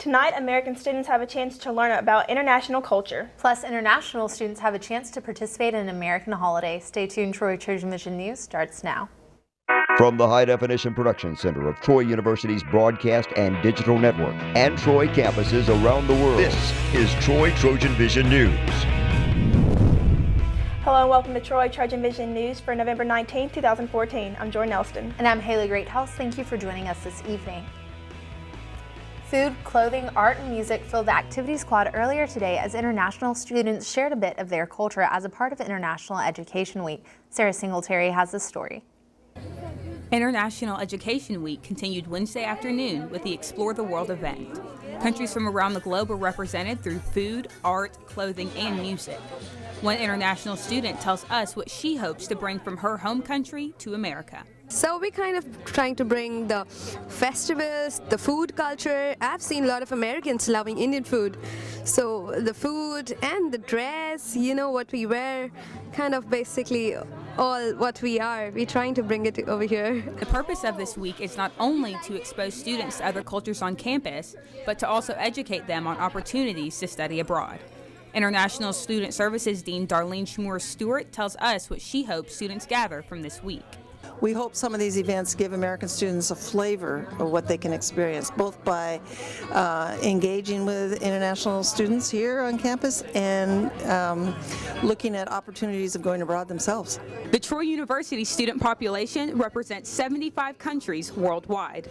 Tonight, American students have a chance to learn about international culture. Plus, international students have a chance to participate in an American holiday. Stay tuned. Troy TrojanVision News starts now. From the High Definition Production Center of Troy University's Broadcast and Digital Network and Troy campuses around the world, this is Troy TrojanVision News. Hello and welcome to Troy TrojanVision News for November 19, 2014. I'm Jordan Elston. And I'm Haley Greathouse. Thank you for joining us this evening. Food, clothing, art, and music filled the activity squad earlier today as international students shared a bit of their culture as a part of International Education Week. Sarah Singletary has the story. International Education Week continued Wednesday afternoon with the Explore the World event. Countries from around the globe are represented through food, art, clothing, and music. One international student tells us what she hopes to bring from her home country to America. So we're kind of trying to bring the festivals, the food culture. I've seen a lot of Americans loving Indian food. So the food and the dress, you know, what we wear, kind of basically all what we are. We're trying to bring it over here. The purpose of this week is not only to expose students to other cultures on campus, but to also educate them on opportunities to study abroad. International Student Services Dean Darlene Schmoor Stewart tells us what she hopes students gather from this week. We hope some of these events give American students a flavor of what they can experience, both by engaging with international students here on campus and looking at opportunities of going abroad themselves. The Troy University student population represents 75 countries worldwide.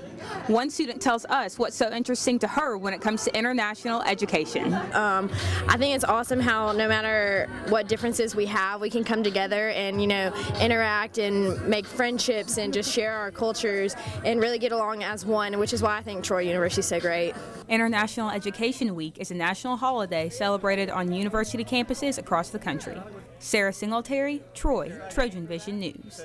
One student tells us what's so interesting to her when it comes to international education. I think it's awesome how no matter what differences we have, we can come together and, you know, interact and make friendships and just share our cultures and really get along as one, which is why I think Troy University is so great. International Education Week is a national holiday celebrated on university campuses across the country. Sarah Singletary, Troy TrojanVision News.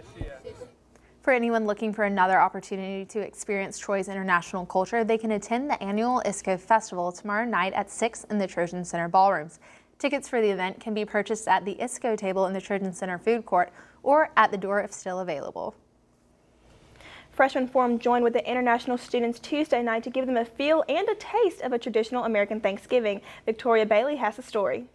For anyone looking for another opportunity to experience Troy's international culture, they can attend the annual ISCO Festival tomorrow night at 6 in the Trojan Center ballrooms. Tickets for the event can be purchased at the ISCO table in the Trojan Center food court or at the door if still available. Freshman Forum joined with the international students Tuesday night to give them a feel and a taste of a traditional American Thanksgiving. Victoria Bailey has the story.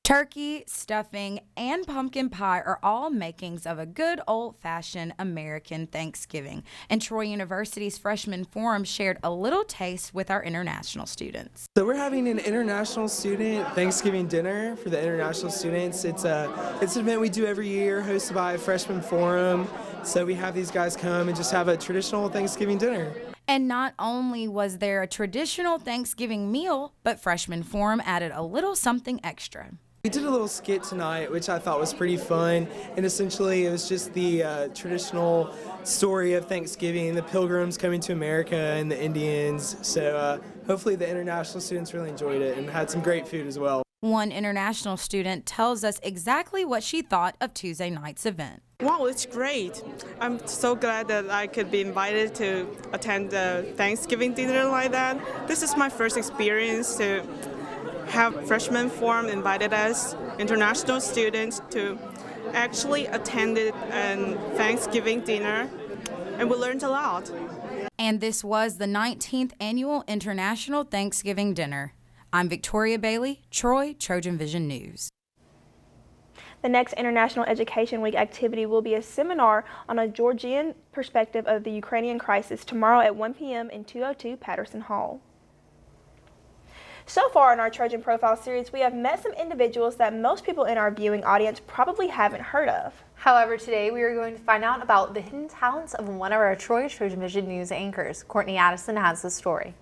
Turkey, stuffing, and pumpkin pie are all makings of a good old-fashioned American Thanksgiving, and Troy University's Freshman Forum shared a little taste with our international students. So we're having an international student Thanksgiving dinner for the international students. It's an event we do every year, hosted by Freshman Forum. So we have these guys come and just have a traditional Thanksgiving dinner. And not only was there a traditional Thanksgiving meal, but Freshman Forum added a little something extra. We did a little skit tonight, which I thought was pretty fun, and essentially it was just the traditional story of Thanksgiving, the Pilgrims coming to America and the Indians. So hopefully the international students really enjoyed it and had some great food as well. One international student tells us exactly what she thought of Tuesday night's event. Wow, it's great. I'm so glad that I could be invited to attend the Thanksgiving dinner like that. This is my first experience to have Freshman Forum invited us, international students, to actually attend a Thanksgiving dinner, and we learned a lot. And this was the 19th Annual International Thanksgiving Dinner. I'm Victoria Bailey, Troy TrojanVision News. The next International Education Week activity will be a seminar on a Georgian perspective of the Ukrainian crisis tomorrow at 1 p.m. in 202 Patterson Hall. So far in our Trojan Profile series, we have met some individuals that most people in our viewing audience probably haven't heard of. However, today we are going to find out about the hidden talents of one of our Troy TrojanVision News anchors. Courtney Addison has the story.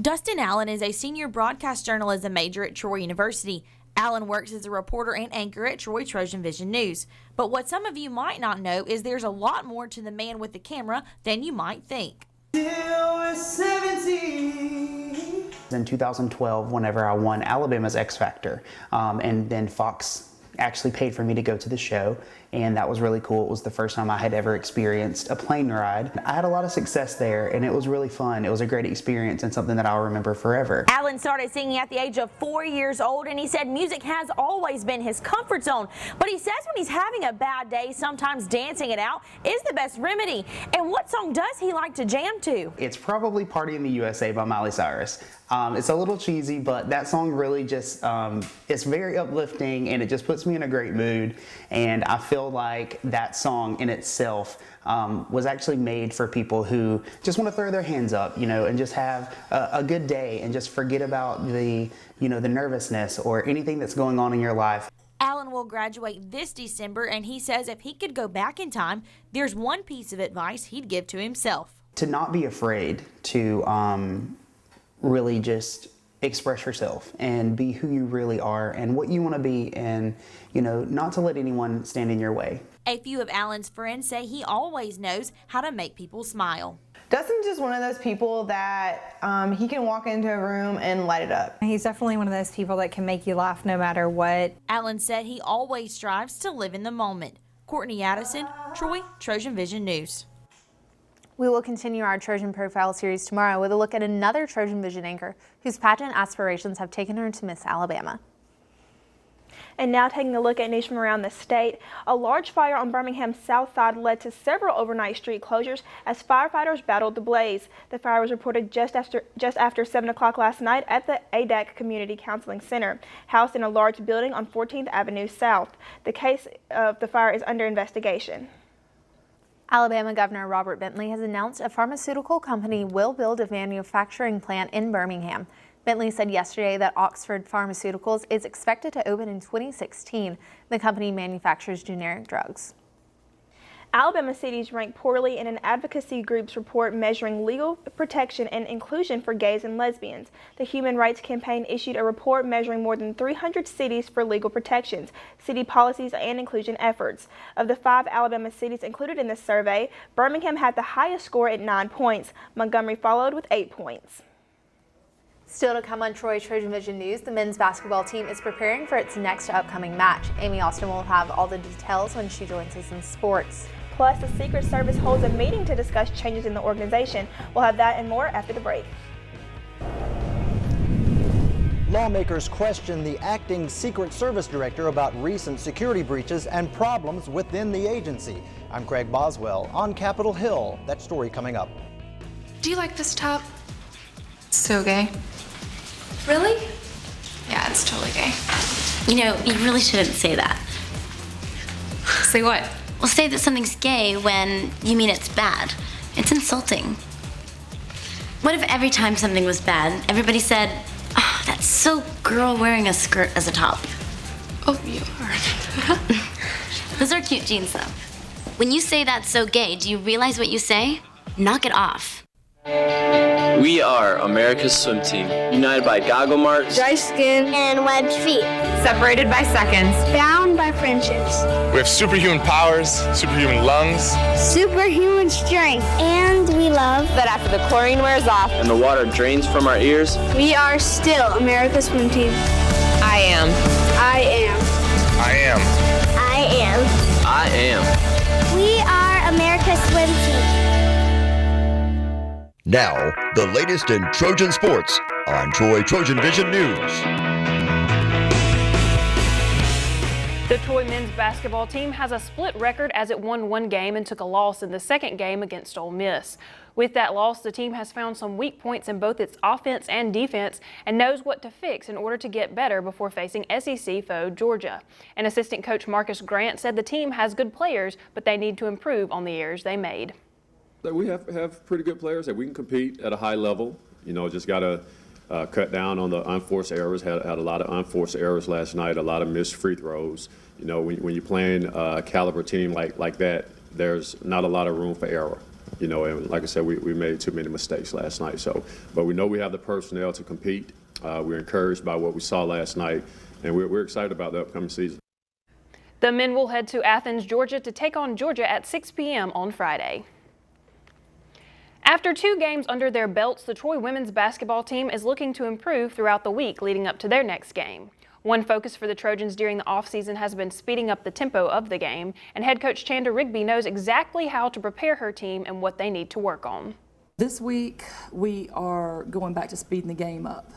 Dustin Allen is a senior broadcast journalism major at Troy University. Allen works as a reporter and anchor at Troy TrojanVision News. But what some of you might not know is there's a lot more to the man with the camera than you might think. In 2012, whenever I won Alabama's X Factor, and then Fox actually paid for me to go to the show, and that was really cool. It was the first time I had ever experienced a plane ride. I had a lot of success there, and it was really fun. It was a great experience and something that I'll remember forever. Alan started singing at the age of 4 years old, and he said music has always been his comfort zone. But he says when he's having a bad day, sometimes dancing it out is the best remedy. And what song does he like to jam to? It's probably Party in the USA by Miley Cyrus. It's a little cheesy, but that song really just, it's very uplifting, and it just puts me in a great mood. And I feel like that song in itself was actually made for people who just want to throw their hands up, and just have a good day and just forget about the nervousness or anything that's going on in your life. Alan will graduate this December, and he says if he could go back in time, there's one piece of advice he'd give to himself. To not be afraid to really just express yourself and be who you really are and what you want to be, and not to let anyone stand in your way. A few of Alan's friends say he always knows how to make people smile. Dustin's just one of those people that he can walk into a room and light it up. He's definitely one of those people that can make you laugh no matter what. Alan said he always strives to live in the moment. Courtney Addison, Troy, TrojanVision News. We will continue our Trojan Profile series tomorrow with a look at another TrojanVision anchor whose pageant aspirations have taken her to Miss Alabama. And now taking a look at news from around the state. A large fire on Birmingham's south side led to several overnight street closures as firefighters battled the blaze. The fire was reported just after 7 o'clock last night at the ADAC Community Counseling Center, housed in a large building on 14th Avenue South. The case of the fire is under investigation. Alabama Governor Robert Bentley has announced a pharmaceutical company will build a manufacturing plant in Birmingham. Bentley said yesterday that Oxford Pharmaceuticals is expected to open in 2016. The company manufactures generic drugs. Alabama cities rank poorly in an advocacy group's report measuring legal protection and inclusion for gays and lesbians. The Human Rights Campaign issued a report measuring more than 300 cities for legal protections, city policies, and inclusion efforts. Of the 5 Alabama cities included in the survey, Birmingham had the highest score at 9 points. Montgomery followed with 8 points. Still to come on Troy TrojanVision News, the men's basketball team is preparing for its next upcoming match. Amy Austin will have all the details when she joins us in sports. Plus, the Secret Service holds a meeting to discuss changes in the organization. We'll have that and more after the break. Lawmakers question the acting Secret Service director about recent security breaches and problems within the agency. I'm Craig Boswell on Capitol Hill. That story coming up. Do you like this top? It's so gay. Really? Yeah, it's totally gay. You really shouldn't say that. Say what? Well, say that something's gay when you mean it's bad. It's insulting. What if every time something was bad, everybody said, "Oh, that's so girl wearing a skirt as a top"? Oh, you are. Those are cute jeans, though. When you say that's so gay, do you realize what you say? Knock it off. We are America's swim team, united by goggle marks, dry skin, and webbed feet. Separated by seconds. Bound by friendships. We have superhuman powers, superhuman lungs, superhuman strength. And we love that after the chlorine wears off and the water drains from our ears, we are still America's swim team. I am. I am. I am. I am. I am. We are America's swim team. Now, the latest in Trojan sports on Troy TrojanVision News. The Troy men's basketball team has a split record as it won one game and took a loss in the second game against Ole Miss. With that loss, the team has found some weak points in both its offense and defense and knows what to fix in order to get better before facing SEC foe Georgia. And assistant coach Marcus Grant said the team has good players, but they need to improve on the errors they made. We have pretty good players that we can compete at a high level. Just got to cut down on the unforced errors. Had a lot of unforced errors last night, a lot of missed free throws. When you're playing a caliber team like that, there's not a lot of room for error. And like I said, we made too many mistakes last night. But we know we have the personnel to compete. We're encouraged by what we saw last night, and we're excited about the upcoming season. The men will head to Athens, Georgia to take on Georgia at 6 p.m. on Friday. After 2 games under their belts, the Troy women's basketball team is looking to improve throughout the week leading up to their next game. One focus for the Trojans during the offseason has been speeding up the tempo of the game, and head coach Chanda Rigby knows exactly how to prepare her team and what they need to work on. This week, we are going back to speeding the game up.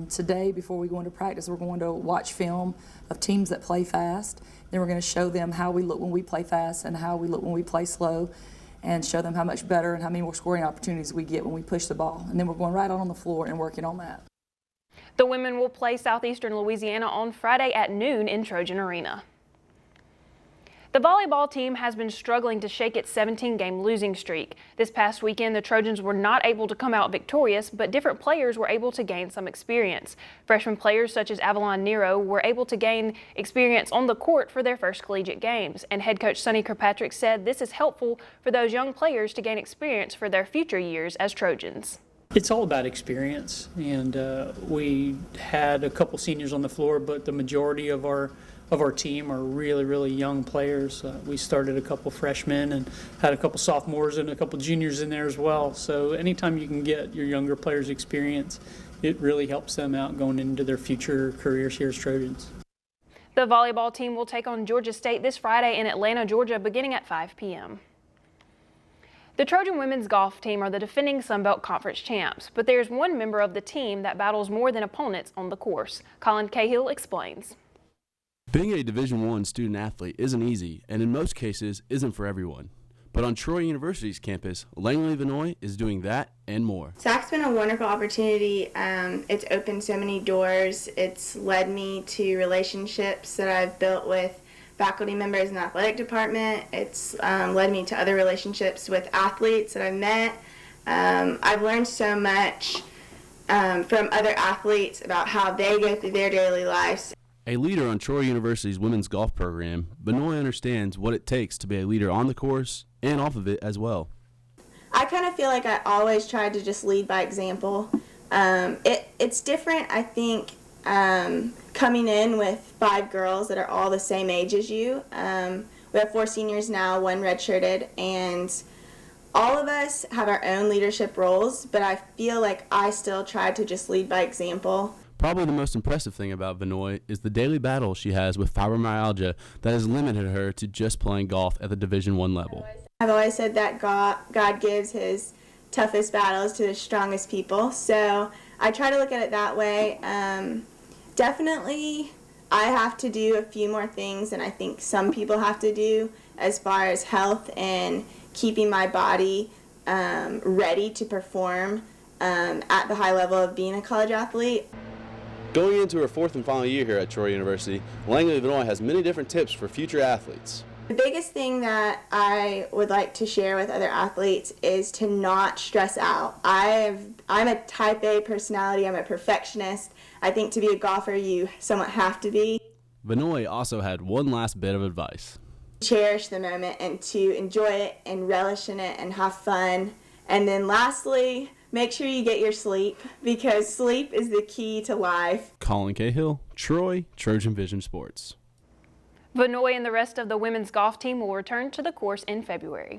Today, before we go into practice, we're going to watch film of teams that play fast. Then we're going to show them how we look when we play fast and how we look when we play slow, and show them how much better and how many more scoring opportunities we get when we push the ball. And then we're going right out on the floor and working on that. The women will play Southeastern Louisiana on Friday at noon in Trojan Arena. The volleyball team has been struggling to shake its 17-game losing streak. This past weekend, the Trojans were not able to come out victorious, but different players were able to gain some experience. Freshman players such as Avalon Nero were able to gain experience on the court for their first collegiate games, and head coach Sonny Kirkpatrick said this is helpful for those young players to gain experience for their future years as Trojans. It's all about experience, and we had a couple seniors on the floor, but the majority of our team are really young players. We started a couple freshmen and had a couple sophomores and a couple juniors in there as well. So anytime you can get your younger players experience, it really helps them out going into their future careers here as Trojans. The volleyball team will take on Georgia State this Friday in Atlanta, Georgia, beginning at 5 p.m. The Trojan women's golf team are the defending Sun Belt Conference champs, but there's one member of the team that battles more than opponents on the course. Colin Cahill explains. Being a Division I student athlete isn't easy, and in most cases isn't for everyone. But on Troy University's campus, Langley, Illinois is doing that and more. SAC's been a wonderful opportunity. It's opened so many doors. It's led me to relationships that I've built with faculty members in the athletic department. It's led me to other relationships with athletes that I've met. I've learned so much from other athletes about how they go through their daily lives. A leader on Troy University's women's golf program, Benoit understands what it takes to be a leader on the course and off of it as well. I kind of feel like I always tried to just lead by example. It's different, I think, coming in with 5 girls that are all the same age as you. We have 4 seniors now, 1 redshirted, and all of us have our own leadership roles, but I feel like I still tried to just lead by example. Probably the most impressive thing about Benoit is the daily battle she has with fibromyalgia that has limited her to just playing golf at the Division I level. I've always said that God gives his toughest battles to the strongest people, so I try to look at it that way. Definitely, I have to do a few more things than I think some people have to do as far as health and keeping my body ready to perform at the high level of being a college athlete. Going into her 4th and final year here at Troy University, Langley, Illinois has many different tips for future athletes. The biggest thing that I would like to share with other athletes is to not stress out. I'm a type A personality. I'm a perfectionist. I think to be a golfer, you somewhat have to be. Benoit also had one last bit of advice. Cherish the moment and to enjoy it and relish in it and have fun. And then lastly, make sure you get your sleep, because sleep is the key to life. Colin Cahill, Troy, TrojanVision Sports. Benoit and the rest of the women's golf team will return to the course in February.